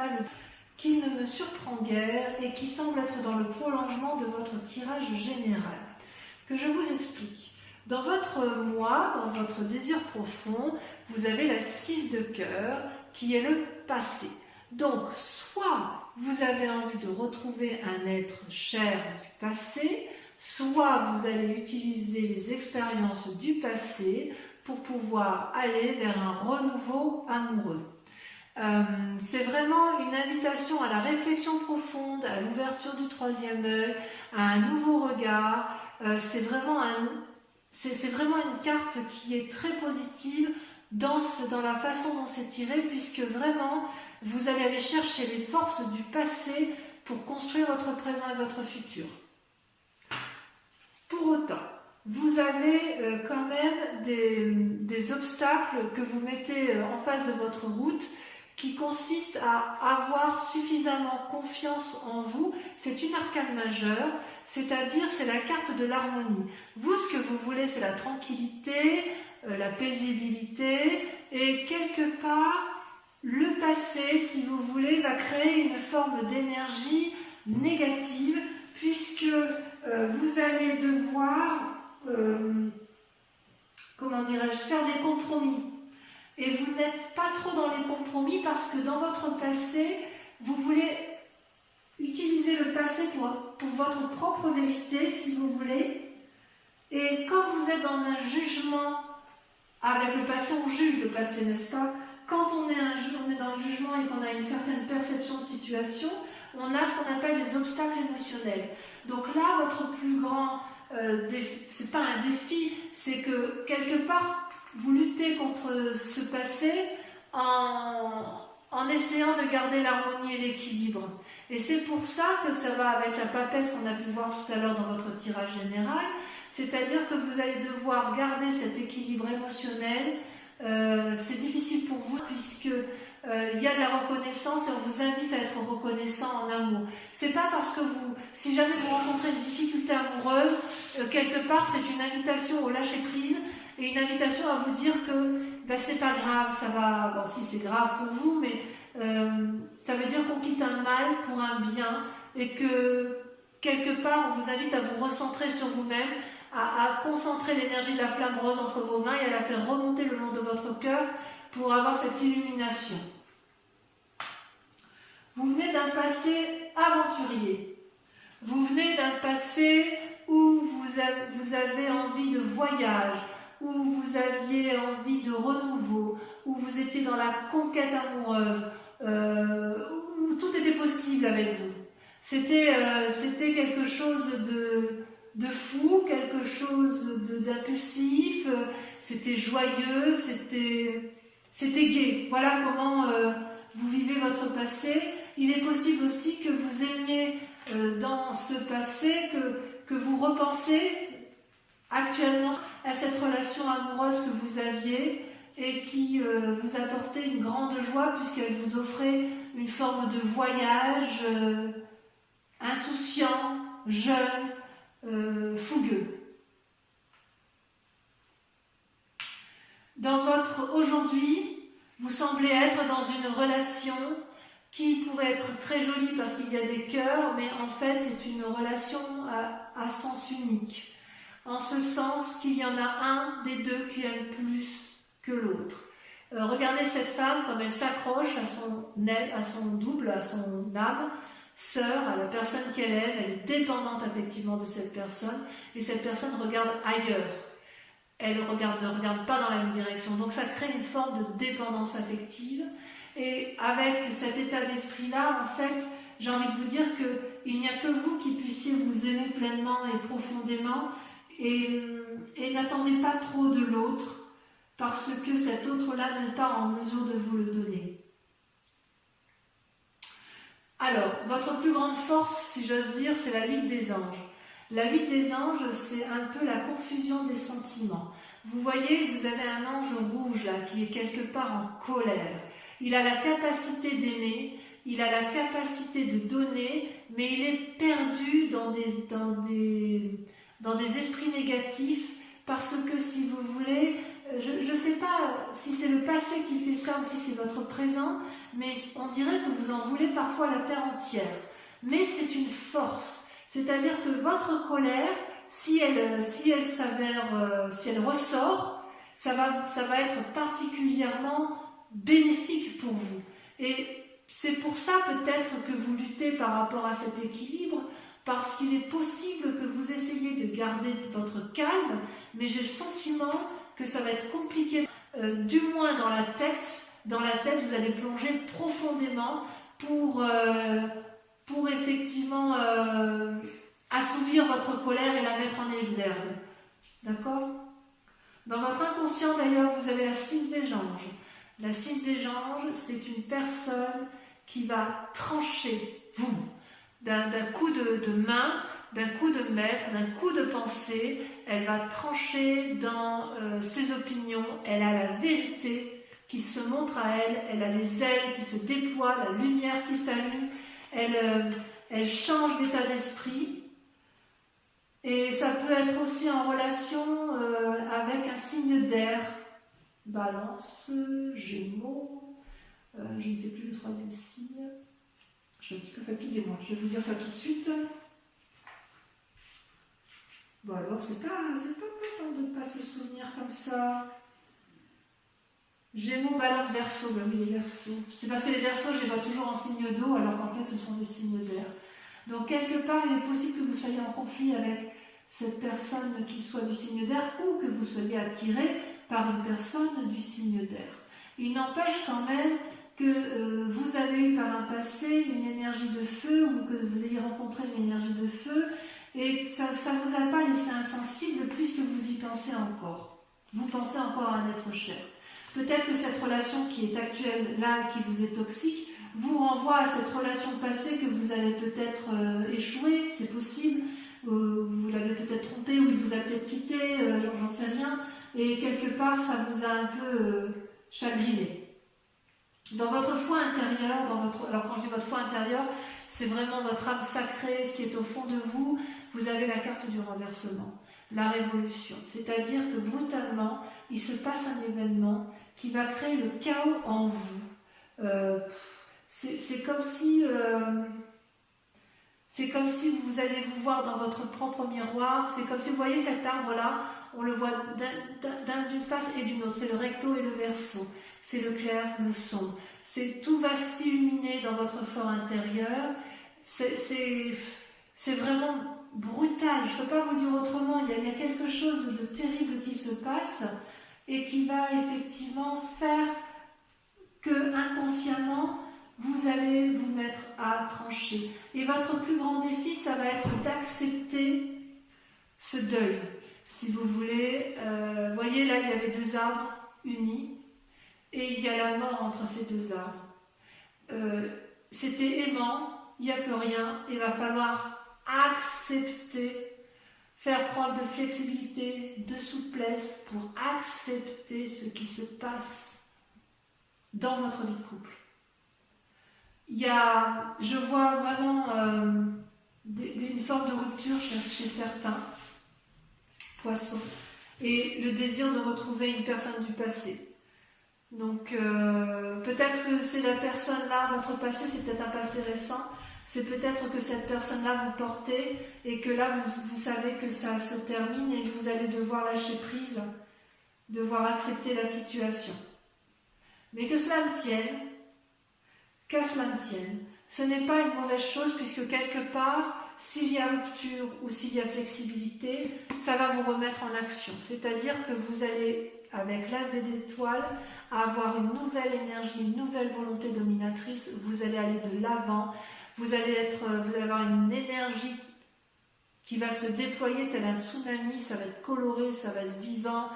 cristal qui ne me surprend guère et qui semble être dans le prolongement de votre tirage général. Que je vous explique. Dans votre moi, dans votre désir profond, vous avez la 6 de cœur qui est le passé. Donc, soit vous avez envie de retrouver un être cher du passé, soit vous allez utiliser les expériences du passé pour pouvoir aller vers un renouveau amoureux. C'est vraiment une invitation à la réflexion profonde, à l'ouverture du troisième œil, à un nouveau regard. C'est vraiment une carte qui est très positive dans la façon dont c'est tiré, puisque vraiment vous allez aller chercher les forces du passé pour construire votre présent et votre futur. Pour autant, vous avez quand même des obstacles que vous mettez en face de votre route qui consistent à avoir suffisamment confiance en vous. C'est une arcane majeure, c'est-à-dire c'est la carte de l'harmonie. Vous, ce que vous voulez, c'est la tranquillité, la paisibilité, et quelque part, le passé, si vous voulez, va créer une forme d'énergie négative, puisque vous allez devoir, faire des compromis. Et vous n'êtes pas trop dans les compromis parce que dans votre passé, vous voulez utiliser le passé pour votre propre vérité, si vous voulez. Et quand vous êtes dans un jugement, avec le passé, on juge le passé, n'est-ce pas? Quand on est dans le jugement et qu'on a une certaine perception de situation, on a ce qu'on appelle les obstacles émotionnels. Donc là, votre plus grand défi, c'est pas un défi, c'est que quelque part, vous luttez contre ce passé en essayant de garder l'harmonie et l'équilibre. Et c'est pour ça que ça va avec la papesse qu'on a pu voir tout à l'heure dans votre tirage général, c'est-à-dire que vous allez devoir garder cet équilibre émotionnel. C'est difficile pour vous puisque il y a de la reconnaissance et on vous invite à être reconnaissant en amour. C'est pas parce que si jamais vous rencontrez une difficulté amoureuse, quelque part c'est une invitation au lâcher prise et une invitation à vous dire que c'est pas grave, ça va. Bon, si c'est grave pour vous, mais ça veut dire qu'on quitte un mal pour un bien et que quelque part on vous invite à vous recentrer sur vous-même, à concentrer l'énergie de la flamme rose entre vos mains et à la faire remonter le long de votre cœur pour avoir cette illumination. Vous venez d'un passé aventurier. Vous venez d'un passé où vous avez envie de voyage, où vous aviez envie de renouveau, où vous étiez dans la conquête amoureuse, où tout était possible avec vous. C'était quelque chose de fou, quelque chose d'impulsif, c'était joyeux, c'était gai. Voilà comment vous vivez votre passé. Il est possible aussi que vous aimiez dans ce passé, que vous repensez actuellement à cette relation amoureuse que vous aviez et qui vous apportait une grande joie puisqu'elle vous offrait une forme de voyage insouciant, jeune, fougueux. Dans votre aujourd'hui, vous semblez être dans une relation qui pourrait être très jolie parce qu'il y a des cœurs, mais en fait c'est une relation à sens unique. En ce sens qu'il y en a un des deux qui aime plus que l'autre. Regardez cette femme comme elle s'accroche à son double, à son âme, sœur, à la personne qu'elle aime, elle est dépendante effectivement de cette personne, et cette personne regarde ailleurs. Elle ne regarde pas dans la même direction. Donc ça crée une forme de dépendance affective. Et avec cet état d'esprit-là, en fait, j'ai envie de vous dire qu'il n'y a que vous qui puissiez vous aimer pleinement et profondément. Et n'attendez pas trop de l'autre, parce que cet autre-là n'est pas en mesure de vous le donner. Alors, votre plus grande force, si j'ose dire, c'est la 8 des anges. La 8 des anges, c'est un peu la confusion des sentiments. Vous voyez, vous avez un ange rouge là, qui est quelque part en colère. Il a la capacité d'aimer, il a la capacité de donner, mais il est perdu dans des esprits négatifs parce que, si vous voulez, je ne sais pas si c'est le passé qui fait ça ou si c'est votre présent, mais on dirait que vous en voulez parfois à la terre entière. Mais c'est une force. C'est-à-dire que votre colère, si elle s'avère, si elle ressort, ça va être particulièrement bénéfique pour vous. Et c'est pour ça peut-être que vous luttez par rapport à cet équilibre, parce qu'il est possible que vous essayiez de garder votre calme, mais j'ai le sentiment que ça va être compliqué. Du moins dans la tête, vous allez plonger profondément pour effectivement assouvir votre colère et la mettre en exergue. D'accord? Dans votre inconscient d'ailleurs, vous avez la 6 des anges. La 6 des anges, c'est une personne qui va trancher vous d'un coup de main, d'un coup de maître, d'un coup de pensée. Elle va trancher dans ses opinions. Elle a la vérité qui se montre à elle. Elle a les ailes qui se déploient, la lumière qui s'allume. Elle change d'état d'esprit. Et ça peut être aussi en relation avec un signe d'air. Balance, Gémeaux, je ne sais plus le 3e signe. Je suis un petit peu fatiguée, moi. Je vais vous dire ça tout de suite. Bon, alors, c'est pas de ne pas se souvenir comme ça. Gémeaux, Balance, Verseau. Ben oui, les Verseaux. C'est parce que les Verseaux, je les vois toujours en signe d'eau, alors qu'en fait, ce sont des signes d'air. Donc, quelque part, il est possible que vous soyez en conflit avec cette personne qui soit du signe d'air ou que vous soyez attiré par une personne du signe d'air. Il n'empêche quand même que vous avez eu par un passé une énergie de feu ou que vous ayez rencontré une énergie de feu et ça ne vous a pas laissé insensible puisque vous y pensez encore. Vous pensez encore à un être cher. Peut-être que cette relation qui est actuelle là, qui vous est toxique, vous renvoie à cette relation passée que vous avez peut-être échoué, c'est possible, vous l'avez peut-être trompé ou il vous a peut-être quitté, j'en sais rien, et quelque part ça vous a un peu chagriné. Dans votre foi intérieure, alors quand je dis votre foi intérieure, c'est vraiment votre âme sacrée, ce qui est au fond de vous, vous avez la carte du renversement, la révolution. C'est-à-dire que brutalement, il se passe un événement qui va créer le chaos en vous. C'est comme si vous allez vous voir dans votre propre miroir, c'est comme si vous voyez cet arbre-là, on le voit d'une face et d'une autre, c'est le recto et le verso, c'est le clair, le sombre, tout va s'illuminer dans votre fort intérieur, c'est vraiment brutal, je ne peux pas vous dire autrement, il y a quelque chose de terrible qui se passe et qui va effectivement faire que inconsciemment, vous allez vous mettre à trancher. Et votre plus grand défi, ça va être d'accepter ce deuil. Si vous voulez, voyez là, il y avait 2 arbres unis et il y a la mort entre ces 2 arbres. C'était aimant, il n'y a plus rien, il va falloir accepter, faire preuve de flexibilité, de souplesse pour accepter ce qui se passe dans votre vie de couple. Je vois vraiment une forme de rupture chez certains poissons et le désir de retrouver une personne du passé. Donc peut-être que c'est la personne-là, votre passé, c'est peut-être un passé récent, c'est peut-être que cette personne-là vous portez et que là vous savez que ça se termine et que vous allez devoir lâcher prise, devoir accepter la situation. Mais que cela me tienne, qu'à cela me tienne, ce n'est pas une mauvaise chose puisque quelque part, s'il y a rupture ou s'il y a flexibilité, ça va vous remettre en action. C'est-à-dire que vous allez, avec l'as des étoiles, avoir une nouvelle énergie, une nouvelle volonté dominatrice, vous allez aller de l'avant, vous allez avoir une énergie qui va se déployer tel un tsunami, ça va être coloré, ça va être vivant,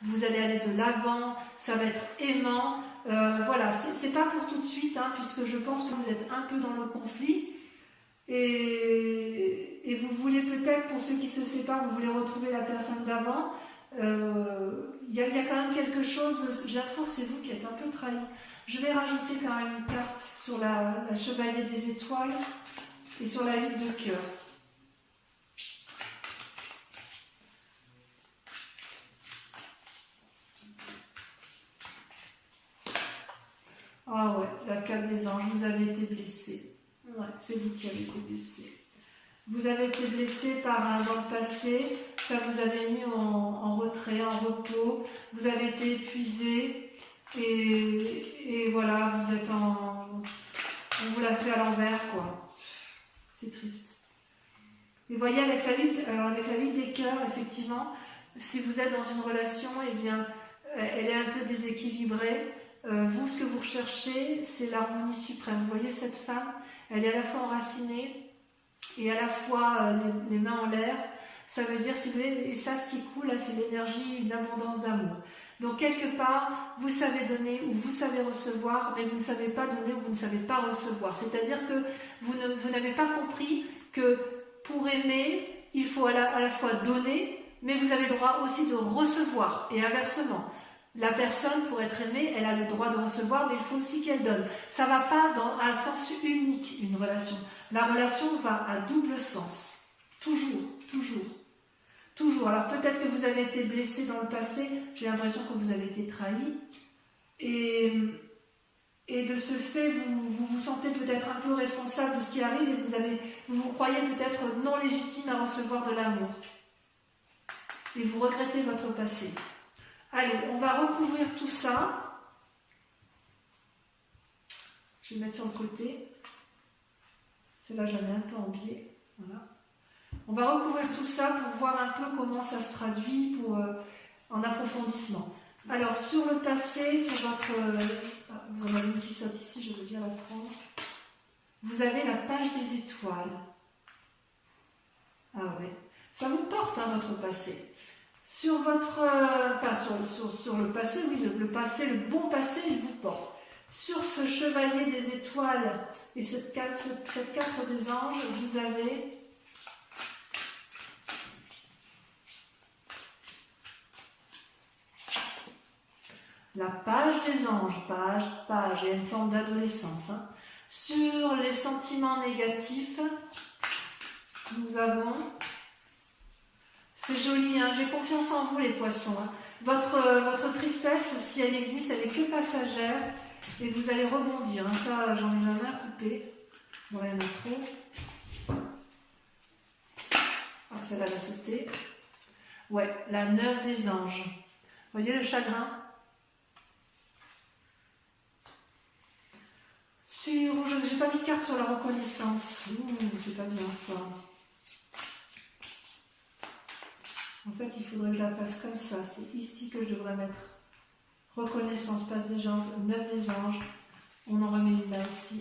vous allez aller de l'avant, ça va être aimant. Voilà, c'est pas pour tout de suite, hein, puisque je pense que vous êtes un peu dans le conflit et vous voulez peut-être, pour ceux qui se séparent, vous voulez retrouver la personne d'avant. Il y a quand même quelque chose, j'ai l'impression que c'est vous qui êtes un peu trahi. Je vais rajouter quand même une carte sur la chevalier des étoiles et sur la 8 de cœur. Ah ouais, la 4 des anges, vous avez été blessé. Ouais, c'est vous qui avez été blessé. Vous avez été blessé dans le passé, ça vous avait mis en retrait, en repos, vous avez été épuisé et voilà, vous êtes on vous l'a fait à l'envers, quoi. C'est triste. Et vous voyez, avec la vie des cœurs, effectivement, si vous êtes dans une relation, eh bien, elle est un peu déséquilibrée. Vous, ce que vous recherchez, c'est l'harmonie suprême. Vous voyez cette femme, elle est à la fois enracinée et à la fois les mains en l'air. Ça veut dire, si vous voulez, et ça, ce qui coule, là, c'est l'énergie, une abondance d'amour. Donc, quelque part, vous savez donner ou vous savez recevoir, mais vous ne savez pas donner ou vous ne savez pas recevoir. C'est-à-dire que vous n'avez pas compris que pour aimer, il faut à la fois donner, mais vous avez le droit aussi de recevoir. Et inversement, la personne, pour être aimée, elle a le droit de recevoir, mais il faut aussi qu'elle donne. Ça ne va pas à un sens unique, une relation. La relation va à double sens. Toujours, toujours. Toujours. Alors peut-être que vous avez été blessé dans le passé, j'ai l'impression que vous avez été trahi. Et de ce fait, vous vous sentez peut-être un peu responsable de ce qui arrive et vous vous croyez peut-être non légitime à recevoir de l'amour. Et vous regrettez votre passé. Allez, on va recouvrir tout ça. Je vais mettre sur le côté. Celle-là, je la mets un peu en biais. Voilà. On va recouvrir tout ça pour voir un peu comment ça se traduit en approfondissement. Alors, sur le passé, sur votre... vous en avez une qui saute ici, je veux bien la prendre. Vous avez la page des étoiles. Ah ouais. Ça vous porte, hein, votre passé. Sur votre... sur le passé, oui, le passé, le bon passé, il vous porte. Sur ce chevalier des étoiles et cette carte des anges, vous avez... la page des anges, page, il y a une forme d'adolescence. Hein. Sur les sentiments négatifs, nous avons, c'est joli, hein, j'ai confiance en vous les poissons. Hein. Votre tristesse, si elle existe, elle est que passagère et vous allez rebondir. Hein. Ça, j'en ai jamais à couper. Bon, il y en a trop. Ah, celle-là va sauter. Ouais, la 9 des anges. Vous voyez le chagrin ? Je n'ai pas mis de carte sur la reconnaissance. C'est pas bien ça. En fait, il faudrait que je la passe comme ça. C'est ici que je devrais mettre reconnaissance, passe des anges, 9 des anges. On en remet une là ici.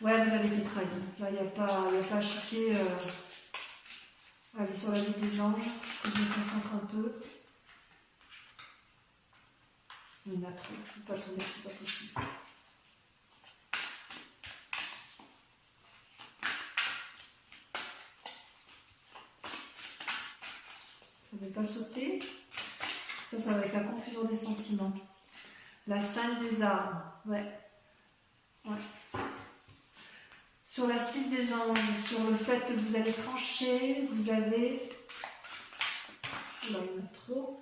Ouais, vous avez été trahi. Là, il n'y a pas à chiquer. Allez, sur la vie des anges. Je me concentre un peu. Il y en a trop. Je ne peux pas tourner, c'est pas possible. Ça ne va pas sauter. Ça va être la confusion des sentiments. La 5 des armes. Ouais. Sur la 6 des anges, sur le fait que vous allez trancher, vous avez... Là, il y en a trop.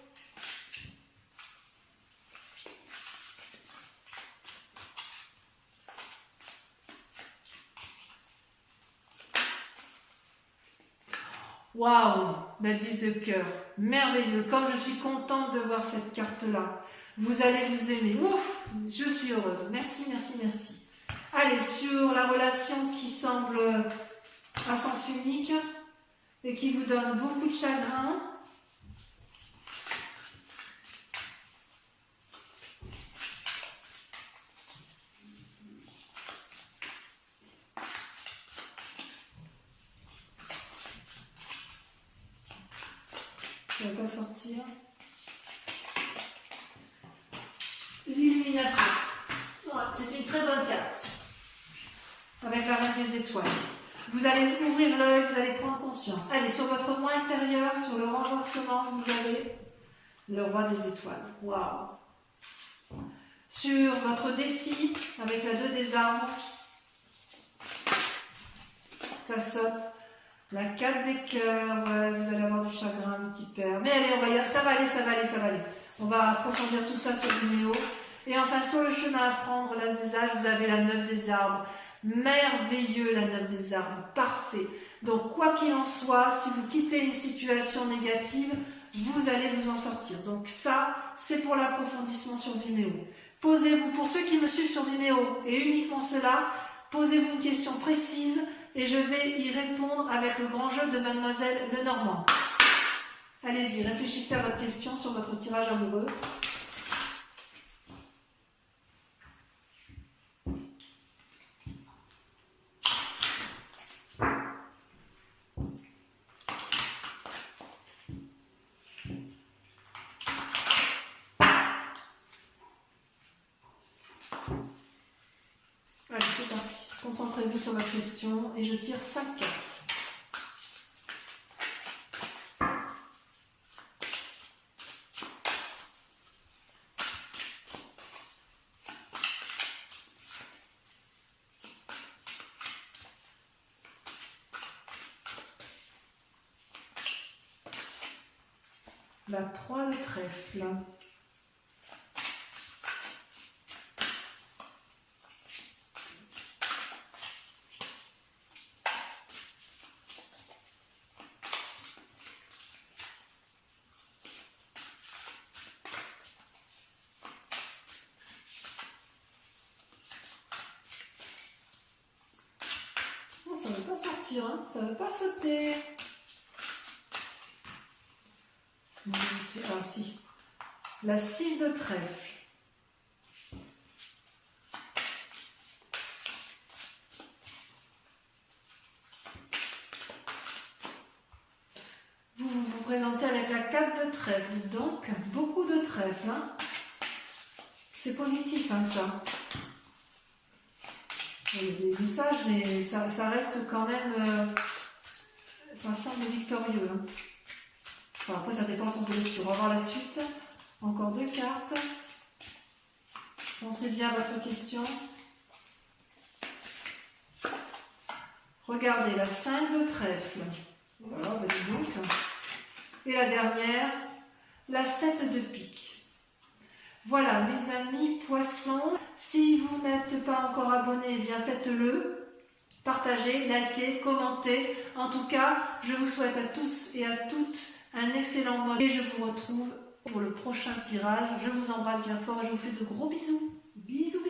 Waouh, la 10 de cœur, merveilleux, comme je suis contente de voir cette carte-là. Vous allez vous aimer, ouf, je suis heureuse, merci, merci, merci. Allez, sur la relation qui semble à sens unique et qui vous donne beaucoup de chagrin. Ça ne va pas sortir. L'illumination. C'est une très bonne carte. Avec la reine des étoiles. Vous allez ouvrir l'œil, vous allez prendre conscience. Allez, sur votre moi intérieur, sur le renversement, vous avez le roi des étoiles. Waouh. Sur votre défi, avec la 2 des armes, ça saute. La 4 des cœurs, ouais, vous allez avoir du chagrin, un petit père. Mais allez, ça va aller. On va approfondir tout ça sur Vimeo. Et enfin, sur le chemin à prendre, l'As des As, vous avez la 9 des arbres. Merveilleux, la 9 des arbres, parfait. Donc, quoi qu'il en soit, si vous quittez une situation négative, vous allez vous en sortir. Donc ça, c'est pour l'approfondissement sur Vimeo. Posez-vous, pour ceux qui me suivent sur Vimeo, et uniquement cela, posez-vous une question précise et je vais y répondre avec le grand jeu de Mademoiselle Lenormand. Allez-y, réfléchissez à votre question sur votre tirage amoureux. Allez, c'est parti. Concentrez-vous sur votre question et je tire 5 cartes. La 3 de trèfle. Ça ne veut pas sortir, hein, ça ne veut pas sauter. Ah si, la 6 de trèfle. Vous présentez avec la 4 de trèfle, donc beaucoup de trèfle. Hein. C'est positif, hein, ça. Il y a des messages, mais ça reste quand même... ça semble victorieux. Hein. Enfin, après, ça dépend de lecture. On va voir la suite. Encore 2 cartes. Pensez bien à votre question. Regardez, la 5 de trèfle. Voilà, bah dis donc. Et la dernière, la 7 de pique. Voilà, mes amis poissons. Si vous n'êtes pas encore abonné, eh bien faites-le. Partagez, likez, commentez. En tout cas, je vous souhaite à tous et à toutes un excellent mois. Et je vous retrouve pour le prochain tirage. Je vous embrasse bien fort et je vous fais de gros bisous. Bisous.